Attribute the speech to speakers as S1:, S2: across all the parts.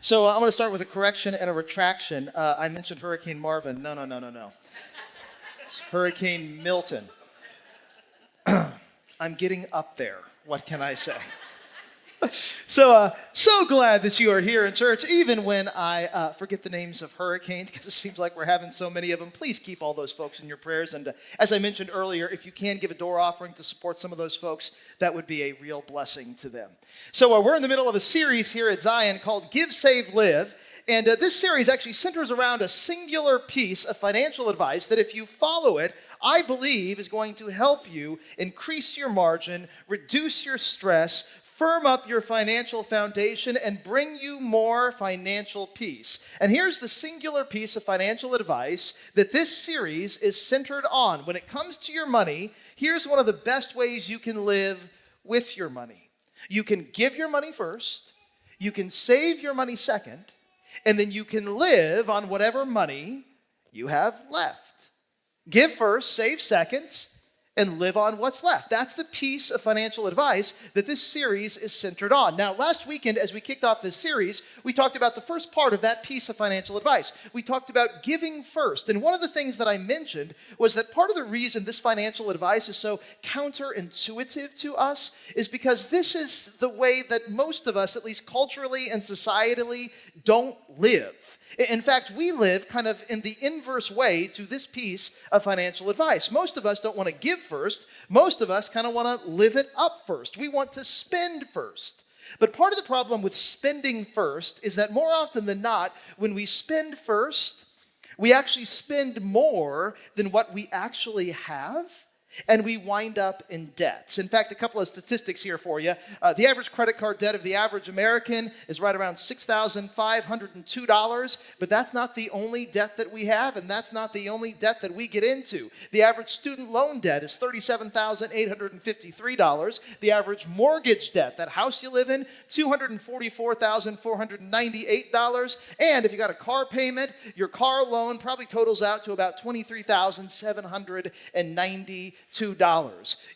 S1: So I'm going to start with a correction and a retraction. I mentioned Hurricane Marvin. No, no, no, no, no. Hurricane Milton. I'm getting up there. What can I say? So glad that you are here in church, even when I forget the names of hurricanes, because it seems like we're having so many of them. Please keep all those folks in your prayers. And as I mentioned earlier, if you can give a door offering to support some of those folks, that would be a real blessing to them. So we're in the middle of a series here at Zion called Give, Save, Live. And this series actually centers around a singular piece of financial advice that if you follow it, I believe is going to help you increase your margin, reduce your stress, firm up your financial foundation, and bring you more financial peace. And here's the singular piece of financial advice that this series is centered on. When it comes to your money, here's one of the best ways you can live with your money. You can give your money first, you can save your money second, and then you can live on whatever money you have left. Give first, save second, and live on what's left. That's the piece of financial advice that this series is centered on. Now, last weekend, as we kicked off this series, we talked about the first part of that piece of financial advice. We talked about giving first. And one of the things that I mentioned was that part of the reason this financial advice is so counterintuitive to us is because this is the way that most of us, at least culturally and societally, don't live. In fact, we live kind of in the inverse way to this piece of financial advice. Most of us don't want to give first. Most of us kind of want to live it up first. We want to spend first. But part of the problem with spending first is that more often than not, when we spend first, we actually spend more than what we actually have, and we wind up in debts. In fact, a couple of statistics here for you. The average credit card debt of the average American is right around $6,502, but that's not the only debt that we have, and that's not the only debt that we get into. The average student loan debt is $37,853. The average mortgage debt, that house you live in, $244,498. And if you got a car payment, your car loan probably totals out to about $23,792.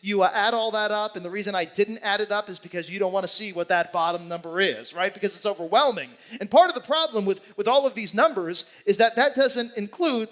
S1: You add all that up, and the reason I didn't add it up is because you don't want to see what that bottom number is, right? Because it's overwhelming. And part of the problem with all of these numbers is that doesn't include,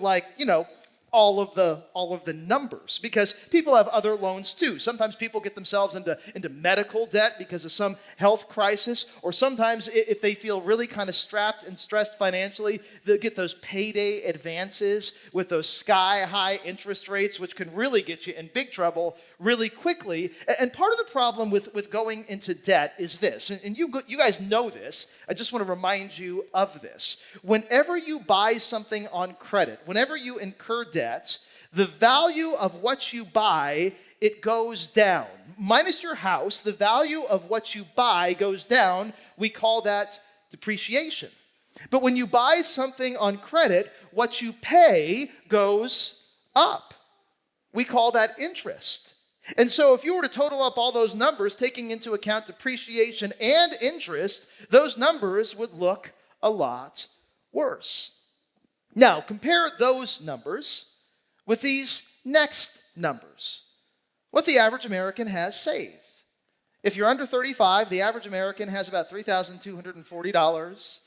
S1: all of the numbers, because people have other loans too. Sometimes people get themselves into medical debt because of some health crisis, or sometimes if they feel really kind of strapped and stressed financially, they'll get those payday advances with those sky-high interest rates, which can really get you in big trouble really quickly. And part of the problem with going into debt is this, and you guys know this. I just want to remind you of this. Whenever you buy something on credit, whenever you incur debts, the value of what you buy, it goes down. Minus your house, the value of what you buy goes down. We call that depreciation. But when you buy something on credit, what you pay goes up. We call that interest. And so if you were to total up all those numbers, taking into account depreciation and interest, those numbers would look a lot worse. Now, compare those numbers with these next numbers. What the average American has saved. If you're under 35, the average American has about $3,240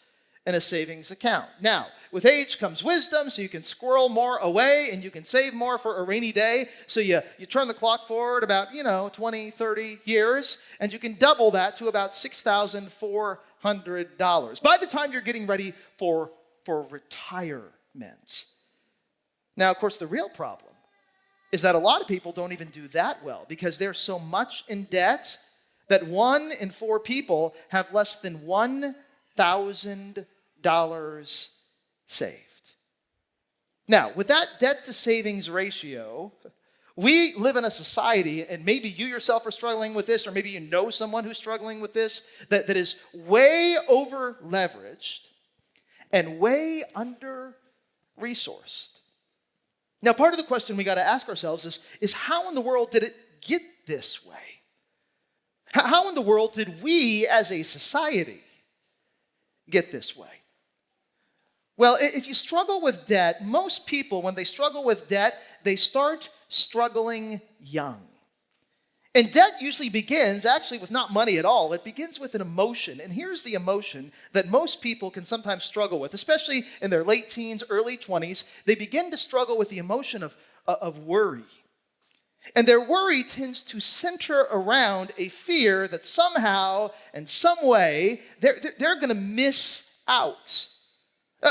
S1: in a savings account. Now, with age comes wisdom, so you can squirrel more away and you can save more for a rainy day. So you turn the clock forward about, 20, 30 years, and you can double that to about $6,400 by the time you're getting ready for retirement. Now, of course, the real problem is that a lot of people don't even do that well because they're so much in debt that 1 in 4 people have less than $1,000 saved. Now, with that debt to savings ratio, we live in a society, and maybe you yourself are struggling with this, or maybe you know someone who's struggling with this, that is way over leveraged and way under resourced. Now, part of the question we got to ask ourselves is how in the world did it get this way? How in the world did we as a society get this way? Well, if you struggle with debt, most people, when they struggle with debt, they start struggling young. And debt usually begins actually with not money at all. It begins with an emotion. And here's the emotion that most people can sometimes struggle with, especially in their late teens, early 20s. They begin to struggle with the emotion of worry. And their worry tends to center around a fear that somehow and some way they're going to miss out.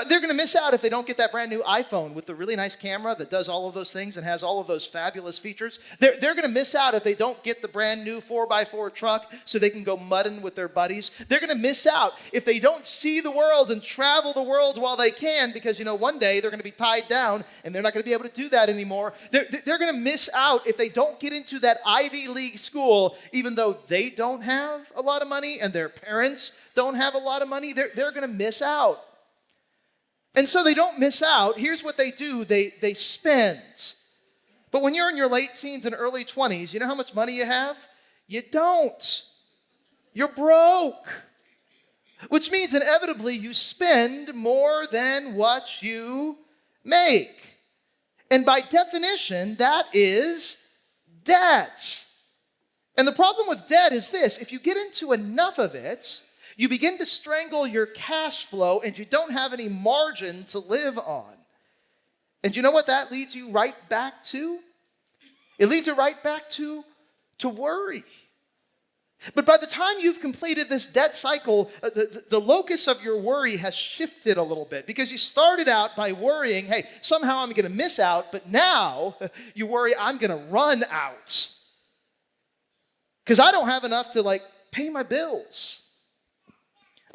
S1: They're going to miss out if they don't get that brand new iPhone with the really nice camera that does all of those things and has all of those fabulous features. They're going to miss out if they don't get the brand new 4x4 truck so they can go mudding with their buddies. They're going to miss out if they don't see the world and travel the world while they can because, one day they're going to be tied down and they're not going to be able to do that anymore. They're going to miss out if they don't get into that Ivy League school, even though they don't have a lot of money and their parents don't have a lot of money. They're going to miss out. And so they don't miss out. Here's what they do. They spend. But when you're in your late teens and early 20s, you know how much money you have? You don't. You're broke. Which means inevitably you spend more than what you make. And by definition, that is debt. And the problem with debt is this. If you get into enough of it, you begin to strangle your cash flow and you don't have any margin to live on. And you know what that leads you right back to? It leads you right back to worry. But by the time you've completed this debt cycle, the locus of your worry has shifted a little bit because you started out by worrying, hey, somehow I'm going to miss out, but now you worry I'm going to run out because I don't have enough to pay my bills.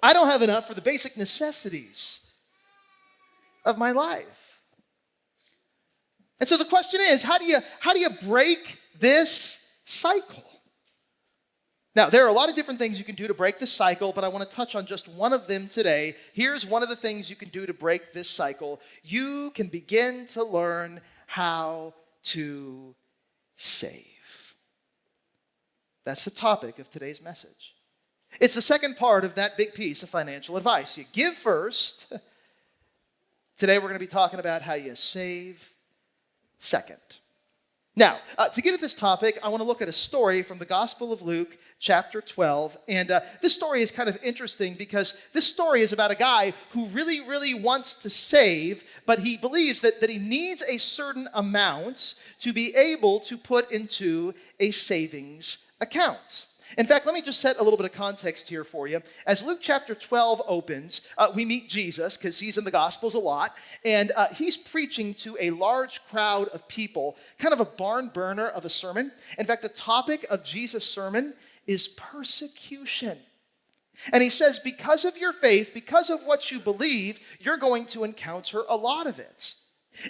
S1: I don't have enough for the basic necessities of my life. And so the question is, how do you break this cycle? Now, there are a lot of different things you can do to break this cycle, but I want to touch on just one of them today. Here's one of the things you can do to break this cycle. You can begin to learn how to save. That's the topic of today's message. It's the second part of that big piece of financial advice. You give first. Today we're going to be talking about how you save second. Now, to get at this topic, I want to look at a story from the Gospel of Luke, chapter 12. And this story is kind of interesting because this story is about a guy who really, really wants to save, but he believes that he needs a certain amount to be able to put into a savings account. In fact, let me just set a little bit of context here for you. As Luke chapter 12 opens, we meet Jesus, because he's in the Gospels a lot, and he's preaching to a large crowd of people, kind of a barn burner of a sermon. In fact, the topic of Jesus' sermon is persecution. And he says, because of your faith, because of what you believe, you're going to encounter a lot of it.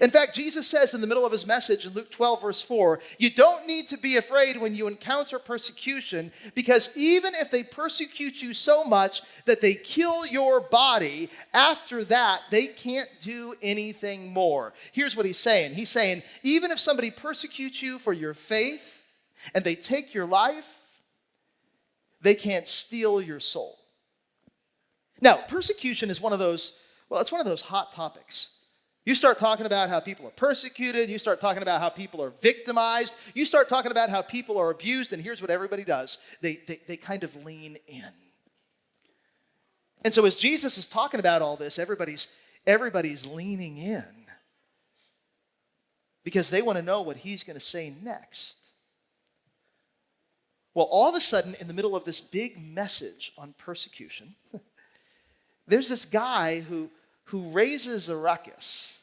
S1: In fact, Jesus says in the middle of his message in Luke 12, verse 4, you don't need to be afraid when you encounter persecution, because even if they persecute you so much that they kill your body, after that, they can't do anything more. Here's what he's saying. He's saying, even if somebody persecutes you for your faith and they take your life, they can't steal your soul. Now, persecution is one of those hot topics. You start talking about how people are persecuted. You start talking about how people are victimized. You start talking about how people are abused. And here's what everybody does. They kind of lean in. And so as Jesus is talking about all this, everybody's leaning in because they want to know what he's going to say next. Well, all of a sudden, in the middle of this big message on persecution, there's this guy who raises a ruckus.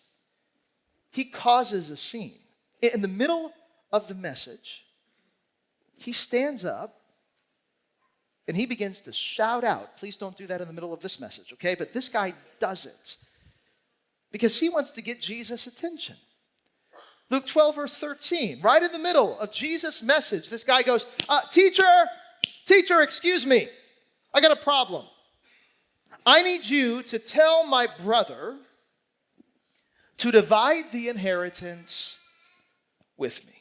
S1: He causes a scene. In the middle of the message, he stands up and he begins to shout out. Please don't do that in the middle of this message, okay? But this guy does it because he wants to get Jesus' attention. Luke 12, verse 13, right in the middle of Jesus' message, this guy goes, teacher, excuse me. I got a problem. I need you to tell my brother to divide the inheritance with me.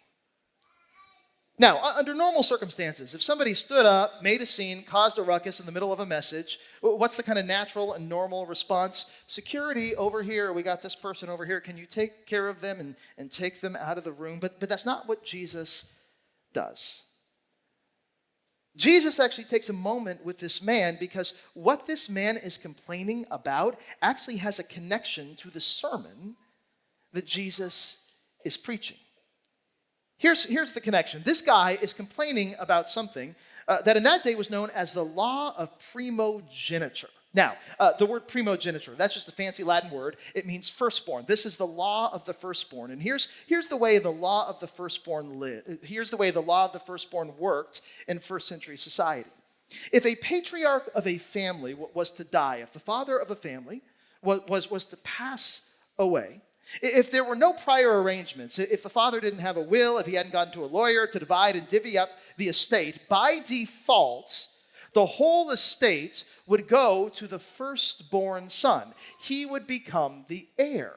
S1: Now, under normal circumstances, if somebody stood up, made a scene, caused a ruckus in the middle of a message, what's the kind of natural and normal response? Security over here, we got this person over here. Can you take care of them and take them out of the room? But that's not what Jesus does. Jesus actually takes a moment with this man because what this man is complaining about actually has a connection to the sermon that Jesus is preaching. Here's the connection. This guy is complaining about something that in that day was known as the law of primogeniture. Now, the word primogeniture, that's just a fancy Latin word. It means firstborn. This is the law of the firstborn. And here's the way the law of the firstborn lived. Here's the way the law of the firstborn worked in first century society. If a patriarch of a family was to die, if the father of a family was to pass away, if there were no prior arrangements, if the father didn't have a will, if he hadn't gone to a lawyer to divide and divvy up the estate, by default, the whole estate would go to the firstborn son. He would become the heir.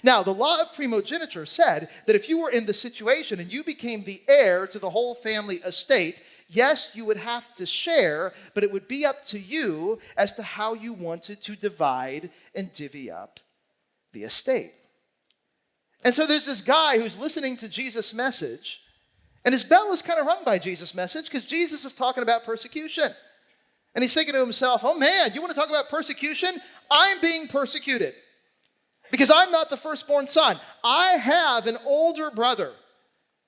S1: Now, the law of primogeniture said that if you were in the situation and you became the heir to the whole family estate, yes, you would have to share, but it would be up to you as to how you wanted to divide and divvy up the estate. And so there's this guy who's listening to Jesus' message, and his bell is kind of rung by Jesus' message because Jesus is talking about persecution. And he's thinking to himself, oh man, you want to talk about persecution? I'm being persecuted because I'm not the firstborn son. I have an older brother.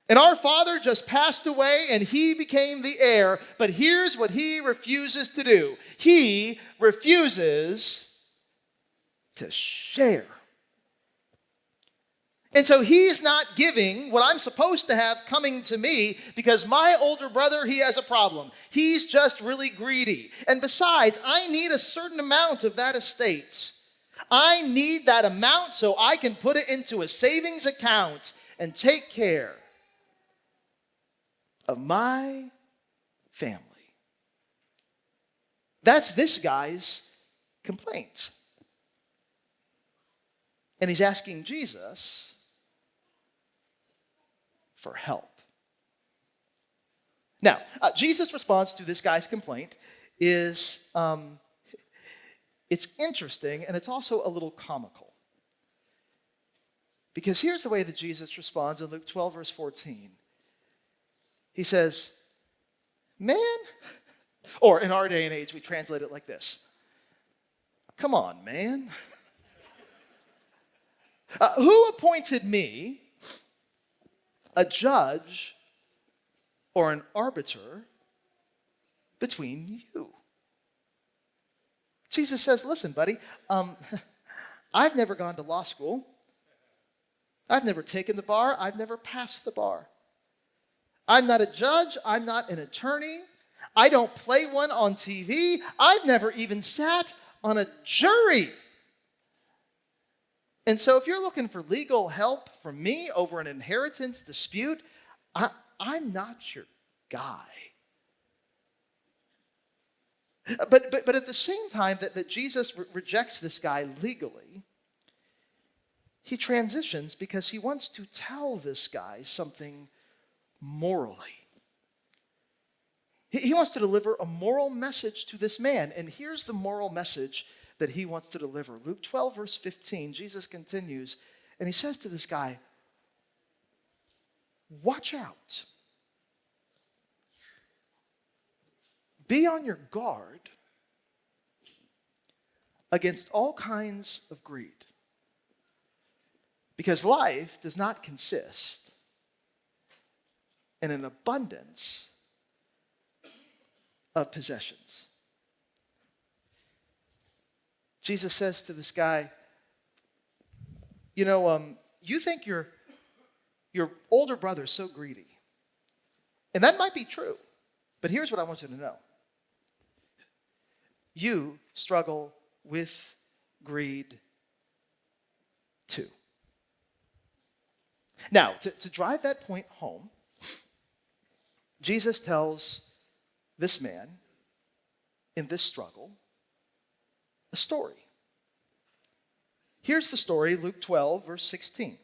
S1: And our father just passed away and he became the heir. But here's what he refuses to do. He refuses to share. And so he's not giving what I'm supposed to have coming to me because my older brother, he has a problem. He's just really greedy. And besides, I need a certain amount of that estate. I need that amount so I can put it into a savings account and take care of my family. That's this guy's complaint. And he's asking Jesus for help. Now, Jesus' response to this guy's complaint is, it's interesting and it's also a little comical. Because here's the way that Jesus responds in Luke 12, verse 14. He says, man, or in our day and age, we translate it like this. Come on, man. Who appointed me a judge or an arbiter between you? Jesus says, listen, buddy, I've never gone to law school. I've never taken the bar. I've never passed the bar. I'm not a judge. I'm not an attorney. I don't play one on TV. I've never even sat on a jury. And so if you're looking for legal help from me over an inheritance dispute, I'm not your guy. But at the same time that Jesus rejects this guy legally, he transitions because he wants to tell this guy something morally. He wants to deliver a moral message to this man. And here's the moral message that he wants to deliver. Luke 12, verse 15, Jesus continues, and he says to this guy, watch out. Be on your guard against all kinds of greed. Because life does not consist in an abundance of possessions. Jesus says to this guy, you think your older brother's so greedy. And that might be true. But here's what I want you to know. You struggle with greed too. Now, to drive that point home, Jesus tells this man in this struggle a story. Here's the story, Luke 12, verse 16.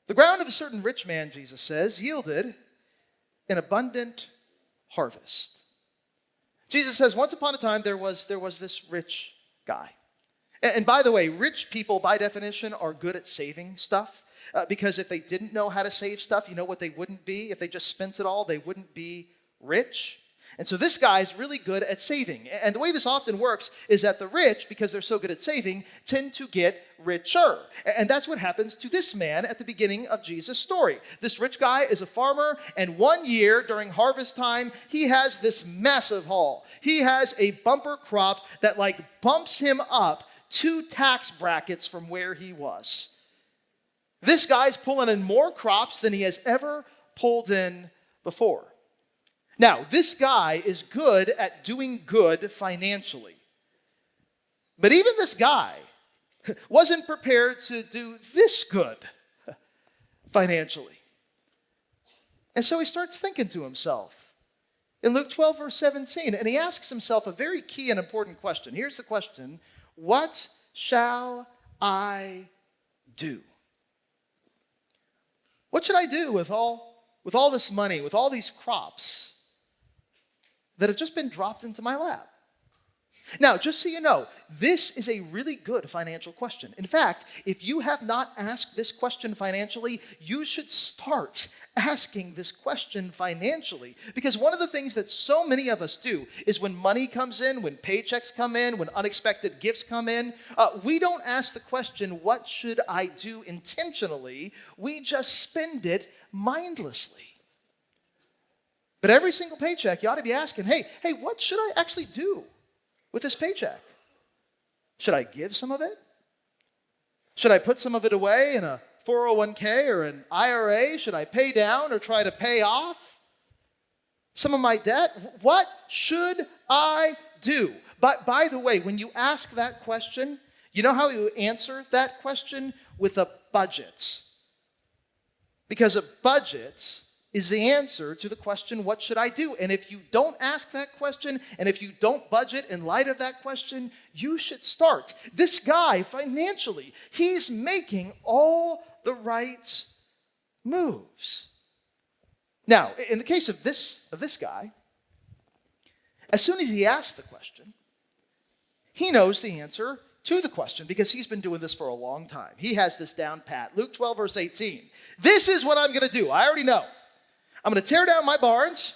S1: The ground of a certain rich man, Jesus says, yielded an abundant harvest. Jesus says, once upon a time, there was this rich guy. And by the way, rich people, by definition, are good at saving stuff. Because if they didn't know how to save stuff, you know what they wouldn't be? If they just spent it all, they wouldn't be rich. And so this guy is really good at saving. And the way this often works is that the rich, because they're so good at saving, tend to get richer. And that's what happens to this man at the beginning of Jesus' story. This rich guy is a farmer, and one year during harvest time, he has this massive haul. He has a bumper crop that bumps him up 2 tax brackets from where he was. This guy's pulling in more crops than he has ever pulled in before. Now, this guy is good at doing good financially. But even this guy wasn't prepared to do this good financially. And so he starts thinking to himself in Luke 12, verse 17, and he asks himself a very key and important question. Here's the question: what shall I do? What should I do with all this money, with all these crops that have just been dropped into my lap? Now, just so you know, this is a really good financial question. In fact, if you have not asked this question financially, you should start asking this question financially. Because one of the things that so many of us do is when money comes in, when paychecks come in, when unexpected gifts come in, we don't ask the question, what should I do intentionally? We just spend it mindlessly. But every single paycheck, you ought to be asking, hey, what should I actually do with this paycheck? Should I give some of it? Should I put some of it away in a 401k or an IRA? Should I pay down or try to pay off some of my debt? What should I do? But by the way, when you ask that question, you know how you answer that question? With a budget. Because a budget is the answer to the question, what should I do? And if you don't ask that question, and if you don't budget in light of that question, you should start. This guy, financially, he's making all the right moves. Now, in the case of this guy, as soon as he asks the question, he knows the answer to the question because he's been doing this for a long time. He has this down pat. Luke 12, verse 18. This is what I'm going to do. I already know. I'm going to tear down my barns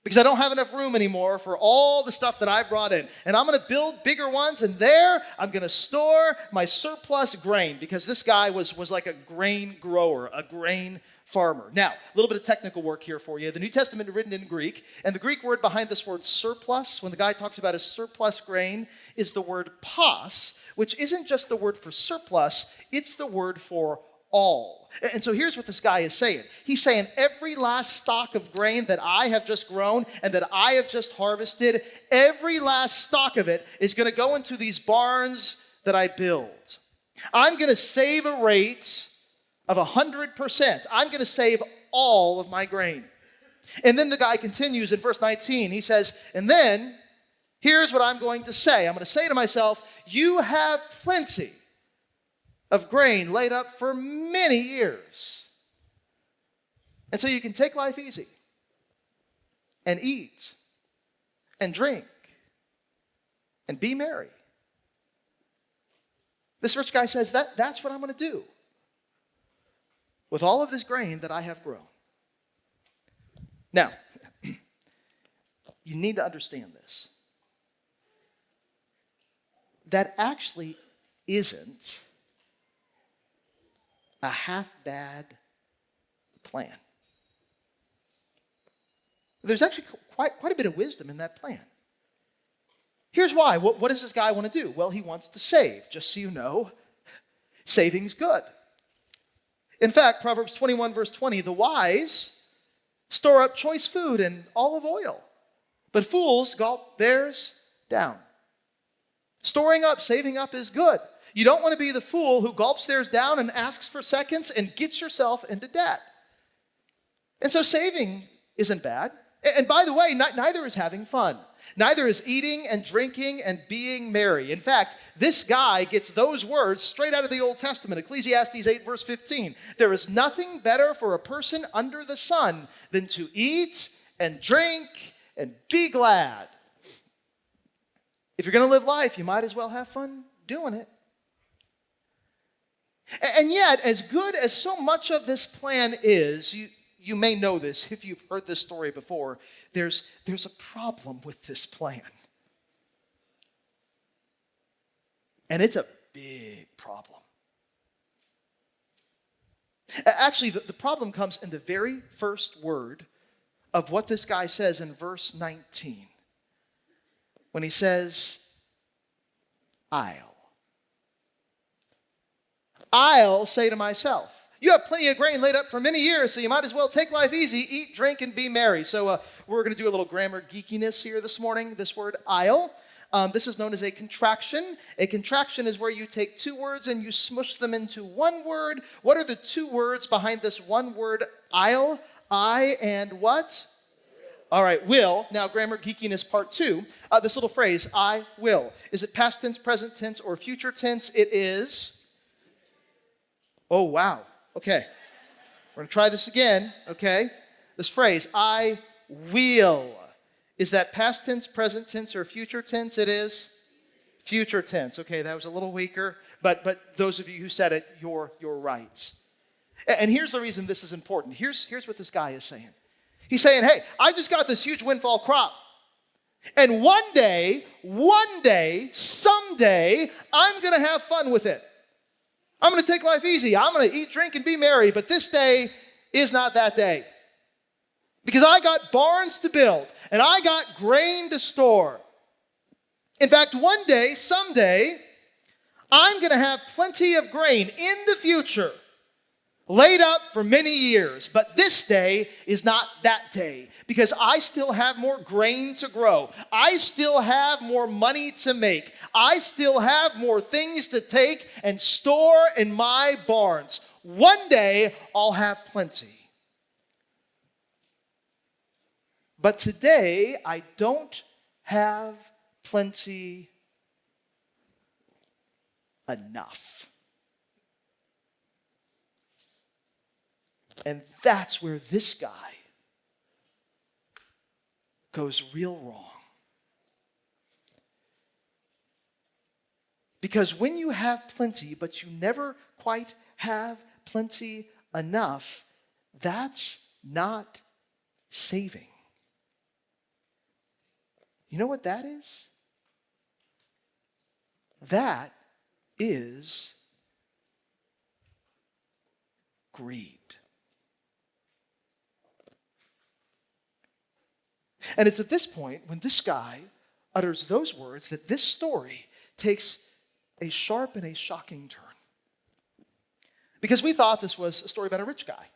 S1: because I don't have enough room anymore for all the stuff that I brought in. And I'm going to build bigger ones, and there I'm going to store my surplus grain because this guy was like a grain grower, a grain farmer. Now, a little bit of technical work here for you. The New Testament is written in Greek, and the Greek word behind this word surplus, when the guy talks about his surplus grain, is the word pas, which isn't just the word for surplus, it's the word for all. And so here's what this guy is saying. He's saying every last stalk of grain that I have just grown and that I have just harvested, every last stalk of it is going to go into these barns that I build. I'm going to save a rate of 100%. I'm going to save all of my grain. And then the guy continues in verse 19. He says, and then here's what I'm going to say. I'm going to say to myself, you have plenty of grain laid up for many years. And so you can take life easy and eat and drink and be merry. This rich guy says that's what I'm going to do with all of this grain that I have grown. Now, you need to understand this. That actually isn't a half-bad plan. There's actually quite a bit of wisdom in that plan. Here's why. What does this guy want to do? Well, he wants to save. Just so you know, saving's good. In fact, Proverbs 21, verse 20, the wise store up choice food and olive oil, but fools gulp theirs down. Storing up, saving up is good. You don't want to be the fool who gulps theirs down and asks for seconds and gets yourself into debt. And so saving isn't bad. And by the way, neither is having fun. Neither is eating and drinking and being merry. In fact, this guy gets those words straight out of the Old Testament. Ecclesiastes 8, verse 15. There is nothing better for a person under the sun than to eat and drink and be glad. If you're going to live life, you might as well have fun doing it. And yet, as good as so much of this plan is, you you may know this if you've heard this story before. There's a problem with this plan. And it's a big problem. Actually, the problem comes in the very first word of what this guy says in verse 19. When he says, I'll say to myself, you have plenty of grain laid up for many years, so you might as well take life easy, eat, drink, and be merry. So we're going to do a little grammar geekiness here this morning. This word, I'll. This is known as a contraction. A contraction is where you take two words and you smush them into one word. What are the two words behind this one word, I'll? I and what? All right, will. Now, grammar geekiness part 2. This little phrase, I will. Is it past tense, present tense, or future tense? It is. Oh, wow. Okay. We're going to try this again, okay? This phrase, I will. Is that past tense, present tense, or future tense? It is future tense. Okay, that was a little weaker, but those of you who said it, you're right. And here's the reason this is important. Here's what this guy is saying. He's saying, hey, I just got this huge windfall crop. And one day, someday, I'm going to have fun with it. I'm going to take life easy. I'm going to eat, drink, and be merry. But this day is not that day. Because I got barns to build, and I got grain to store. In fact, one day, someday, I'm going to have plenty of grain in the future, laid up for many years. But this day is not that day, because I still have more grain to grow. I still have more money to make. I still have more things to take and store in my barns. One day, I'll have plenty. But today, I don't have plenty enough. And that's where this guy goes real wrong. Because when you have plenty, but you never quite have plenty enough, that's not saving. You know what that is? That is greed. And it's at this point, when this guy utters those words, that this story takes a sharp and a shocking turn. Because we thought this was a story about a rich guy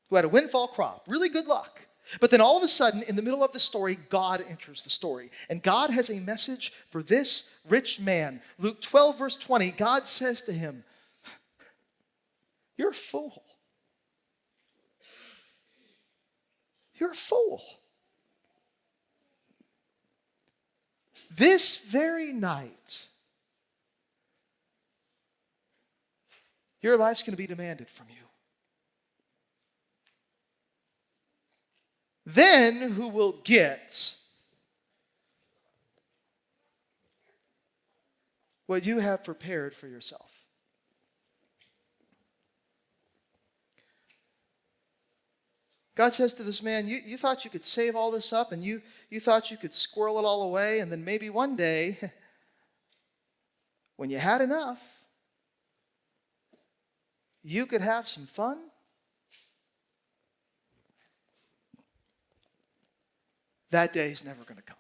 S1: who had a windfall crop, really good luck. But then all of a sudden, in the middle of the story, God enters the story. And God has a message for this rich man. Luke 12, verse 20, God says to him, you're a fool. You're a fool. This very night, your life's going to be demanded from you. Then who will get what you have prepared for yourself? God says to this man, you thought you could save all this up, and you thought you could squirrel it all away, and then maybe one day, when you had enough, you could have some fun. That day is never going to come.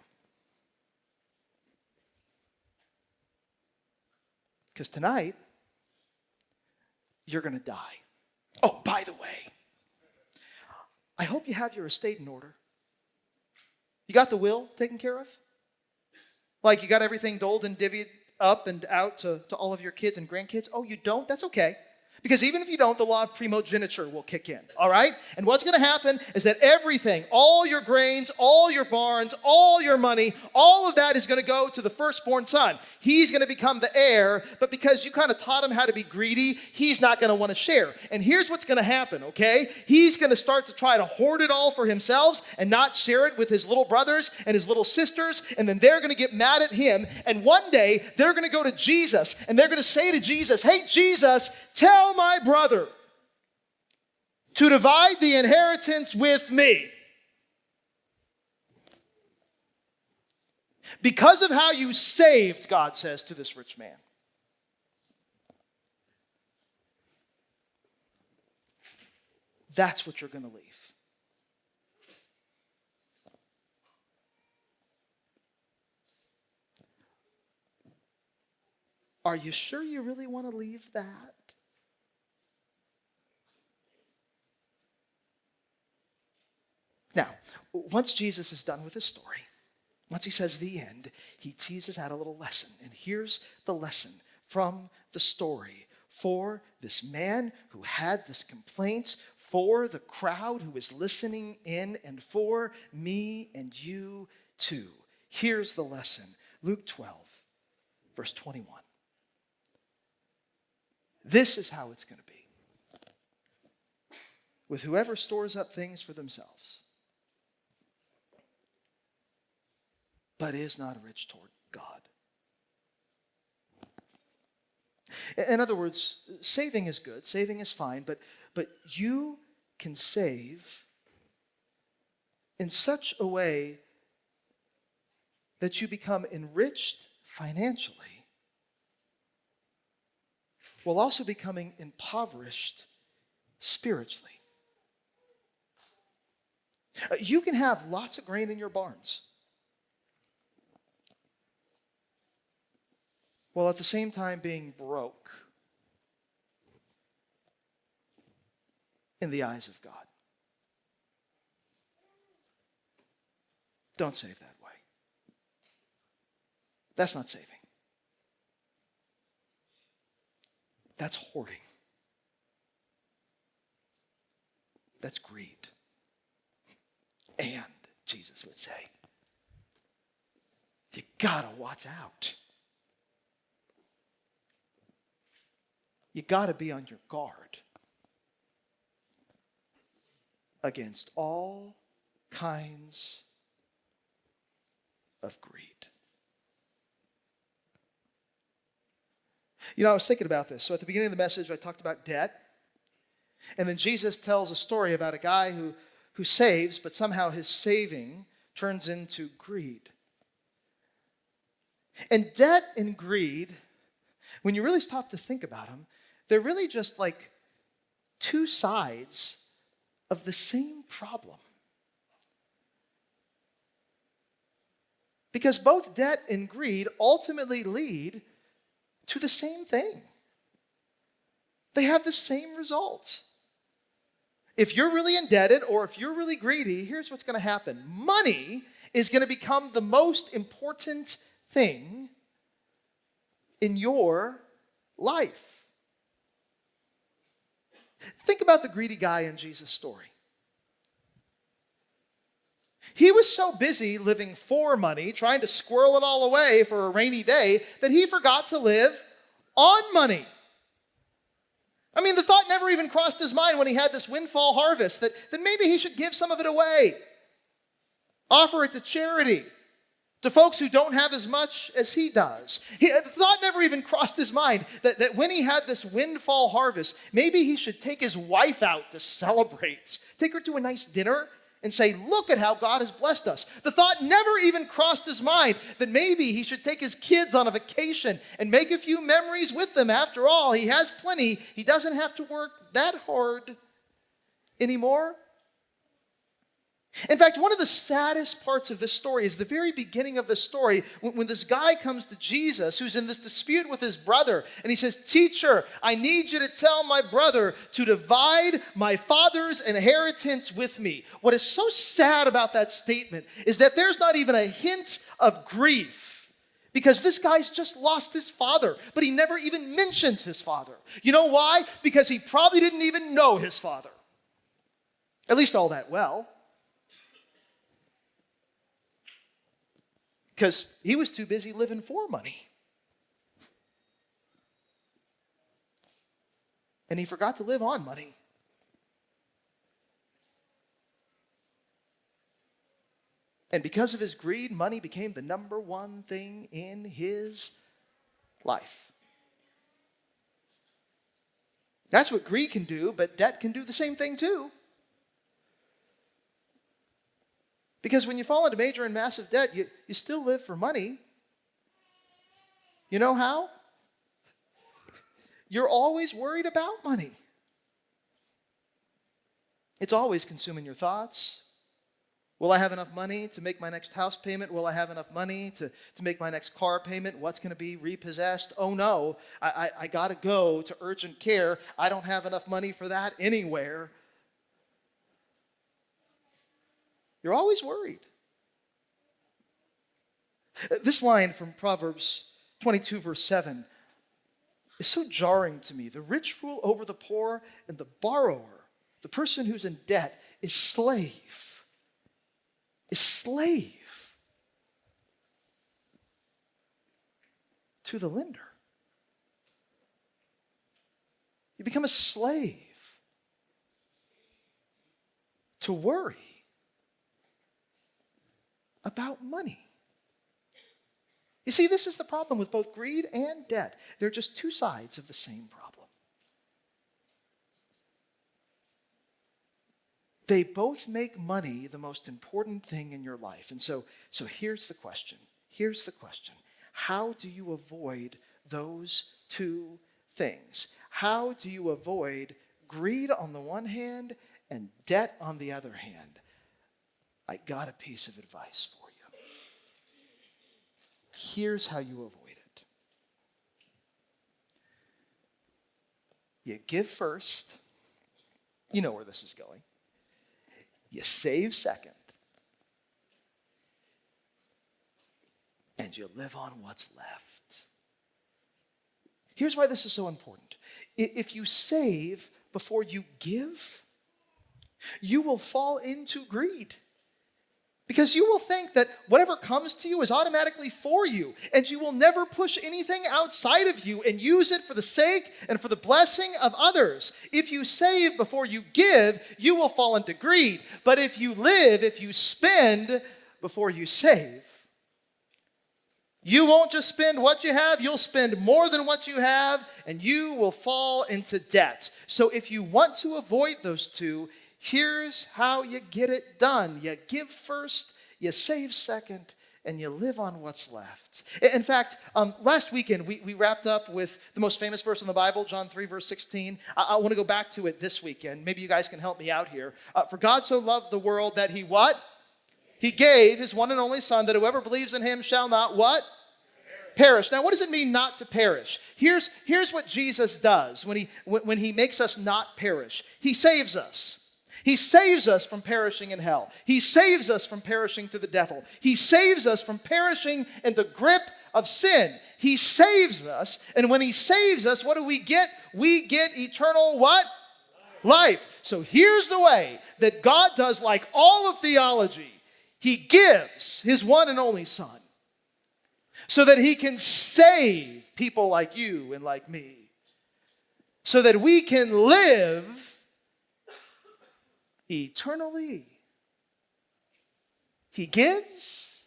S1: Because tonight, you're going to die. Oh, by the way, I hope you have your estate in order. You got the will taken care of? Like you got everything doled and divvied up and out to all of your kids and grandkids? Oh, you don't? That's okay. Because even if you don't, the law of primogeniture will kick in, all right? And what's going to happen is that everything, all your grains, all your barns, all your money, all of that is going to go to the firstborn son. He's going to become the heir, but because you kind of taught him how to be greedy, he's not going to want to share. And here's what's going to happen, okay? He's going to start to try to hoard it all for himself and not share it with his little brothers and his little sisters, and then they're going to get mad at him, and one day they're going to go to Jesus, and they're going to say to Jesus, hey, Jesus, tell my brother to divide the inheritance with me. Because of how you saved, God says to this rich man. That's what you're going to leave. Are you sure you really want to leave that? Now, once Jesus is done with his story, once he says the end, he teases out a little lesson. And here's the lesson from the story for this man who had this complaint, for the crowd who was listening in, and for me and you too. Here's the lesson. Luke 12, verse 21. This is how it's going to be with whoever stores up things for themselves, but is not rich toward God. In other words, saving is good, saving is fine, but you can save in such a way that you become enriched financially while also becoming impoverished spiritually. You can have lots of grain in your barns, while at the same time being broke in the eyes of God. Don't save that way. That's not saving. That's hoarding. That's greed. And, Jesus would say, you gotta watch out. You gotta be on your guard against all kinds of greed. You know, I was thinking about this. So at the beginning of the message, I talked about debt. And then Jesus tells a story about a guy who saves, but somehow his saving turns into greed. And debt and greed, when you really stop to think about them, they're really just like two sides of the same problem. Because both debt and greed ultimately lead to the same thing. They have the same results. If you're really indebted or if you're really greedy, here's what's going to happen. Money is going to become the most important thing in your life. Think about the greedy guy in Jesus' story. He was so busy living for money, trying to squirrel it all away for a rainy day, that he forgot to live on money. I mean, the thought never even crossed his mind when he had this windfall harvest that maybe he should give some of it away, offer it to charity, to folks who don't have as much as he does. The thought never even crossed his mind that when he had this windfall harvest, maybe he should take his wife out to celebrate, take her to a nice dinner, and say, look at how God has blessed us. The thought never even crossed his mind that maybe he should take his kids on a vacation and make a few memories with them. After all, he has plenty. He doesn't have to work that hard anymore. In fact, one of the saddest parts of this story is the very beginning of the story when this guy comes to Jesus who's in this dispute with his brother, and he says, teacher, I need you to tell my brother to divide my father's inheritance with me. What is so sad about that statement is that there's not even a hint of grief, because this guy's just lost his father, but he never even mentions his father. You know why? Because he probably didn't even know his father, at least all that well. Because he was too busy living for money. And he forgot to live on money. And because of his greed, money became the number one thing in his life. That's what greed can do, but debt can do the same thing too. Because when you fall into major and massive debt, you still live for money. You know how? You're always worried about money. It's always consuming your thoughts. Will I have enough money to make my next house payment? Will I have enough money to make my next car payment? What's going to be repossessed? Oh no, I got to go to urgent care. I don't have enough money for that anywhere. You're always worried. This line from Proverbs 22, verse 7, is so jarring to me. The rich rule over the poor, and the borrower, the person who's in debt, is slave to the lender. You become a slave to worry about money. You see, this is the problem with both greed and debt. They're just two sides of the same problem. They both make money the most important thing in your life. And so here's the question. How do you avoid those two things? How do you avoid greed on the one hand and debt on the other hand? I got a piece of advice for you. Here's how you avoid it. You give first. You know where this is going. You save second. And you live on what's left. Here's why this is so important. If you save before you give, you will fall into greed. Because you will think that whatever comes to you is automatically for you, and you will never push anything outside of you and use it for the sake and for the blessing of others. If you save before you give, you will fall into greed. But if you spend before you save, you won't just spend what you have, you'll spend more than what you have, and you will fall into debt. So if you want to avoid those two, here's how you get it done. You give first, you save second, and you live on what's left. In fact, last weekend, we wrapped up with the most famous verse in the Bible, John 3, verse 16. I want to go back to it this weekend. Maybe you guys can help me out here. For God so loved the world that he what? He gave his one and only Son, that whoever believes in him shall not what? Perish. Now, what does it mean not to perish? Here's what Jesus does when he makes us not perish. He saves us. He saves us from perishing in hell. He saves us from perishing to the devil. He saves us from perishing in the grip of sin. He saves us, and when he saves us, what do we get? We get eternal what? Life. So here's the way that God does like all of theology. He gives his one and only Son so that he can save people like you and like me, so that we can live eternally. He gives,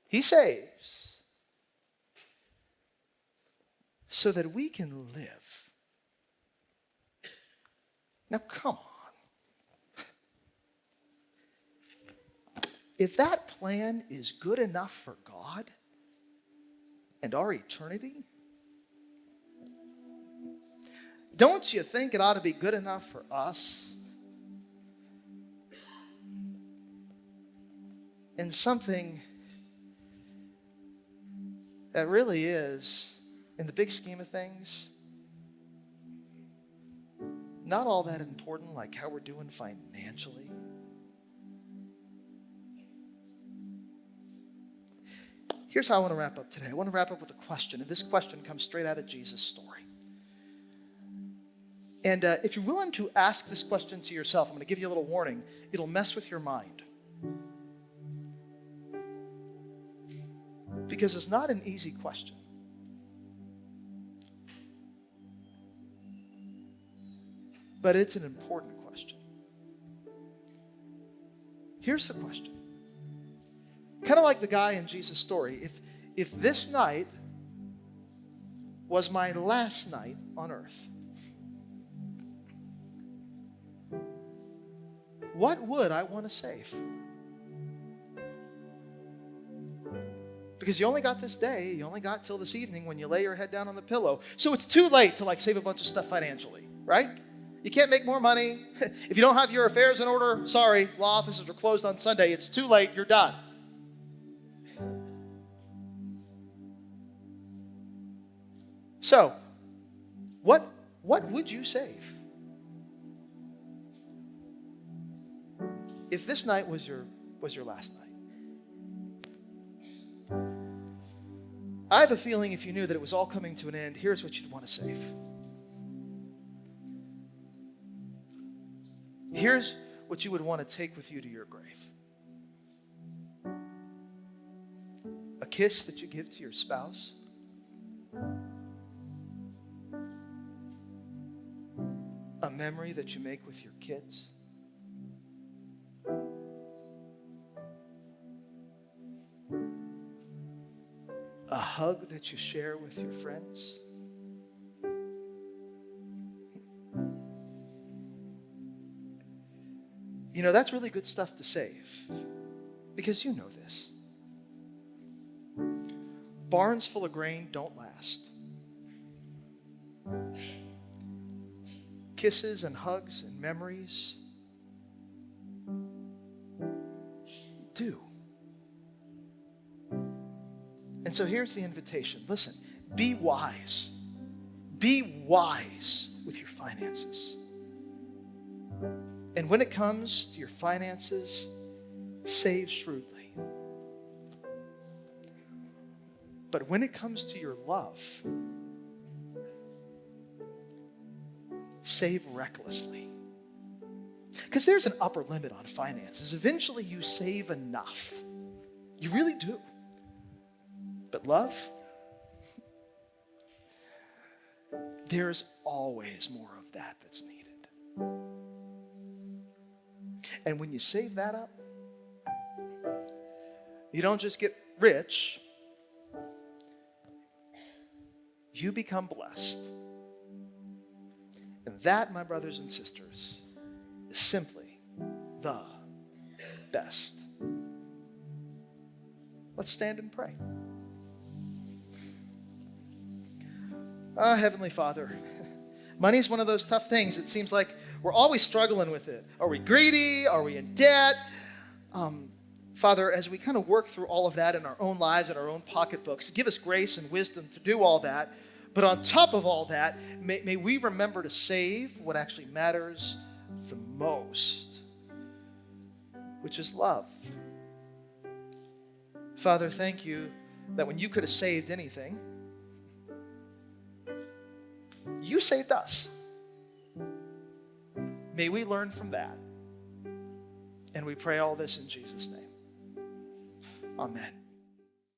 S1: he saves, so that we can live. Now, come on. If that plan is good enough for God and our eternity, don't you think it ought to be good enough for us? And something that really is, in the big scheme of things, not all that important, like how we're doing financially. Here's how I want to wrap up today. I want to wrap up with a question, and this question comes straight out of Jesus' story. And if you're willing to ask this question to yourself, I'm going to give you a little warning. It'll mess with your mind. Because it's not an easy question. But it's an important question. Here's the question. Kind of like the guy in Jesus' story. If this night was my last night on earth, what would I want to save? Because you only got this day, you only got till this evening when you lay your head down on the pillow. So it's too late to save a bunch of stuff financially, right? You can't make more money. If you don't have your affairs in order, sorry, law offices are closed on Sunday. It's too late, you're done. So, what would you save? If this night was your last night. I have a feeling if you knew that it was all coming to an end, here's what you'd want to save. Here's what you would want to take with you to your grave. A kiss that you give to your spouse. A memory that you make with your kids. A hug that you share with your friends. You know, that's really good stuff to save, because you know this. Barns full of grain don't last. Kisses and hugs and memories do. And so here's the invitation. Listen, be wise. Be wise with your finances. And when it comes to your finances, save shrewdly. But when it comes to your love, save recklessly. Because there's an upper limit on finances. Eventually you save enough. You really do. But love, there's always more of that that's needed. And when you save that up, you don't just get rich, you become blessed. And that, my brothers and sisters, is simply the best. Let's stand and pray. Heavenly Father, money is one of those tough things. It seems like we're always struggling with it. Are we greedy? Are we in debt? Father, as we kind of work through all of that in our own lives and our own pocketbooks, give us grace and wisdom to do all that. But on top of all that, may we remember to save what actually matters the most, which is love. Father, thank you that when you could have saved anything, you saved us. May we learn from that. And we pray all this in Jesus' name. Amen.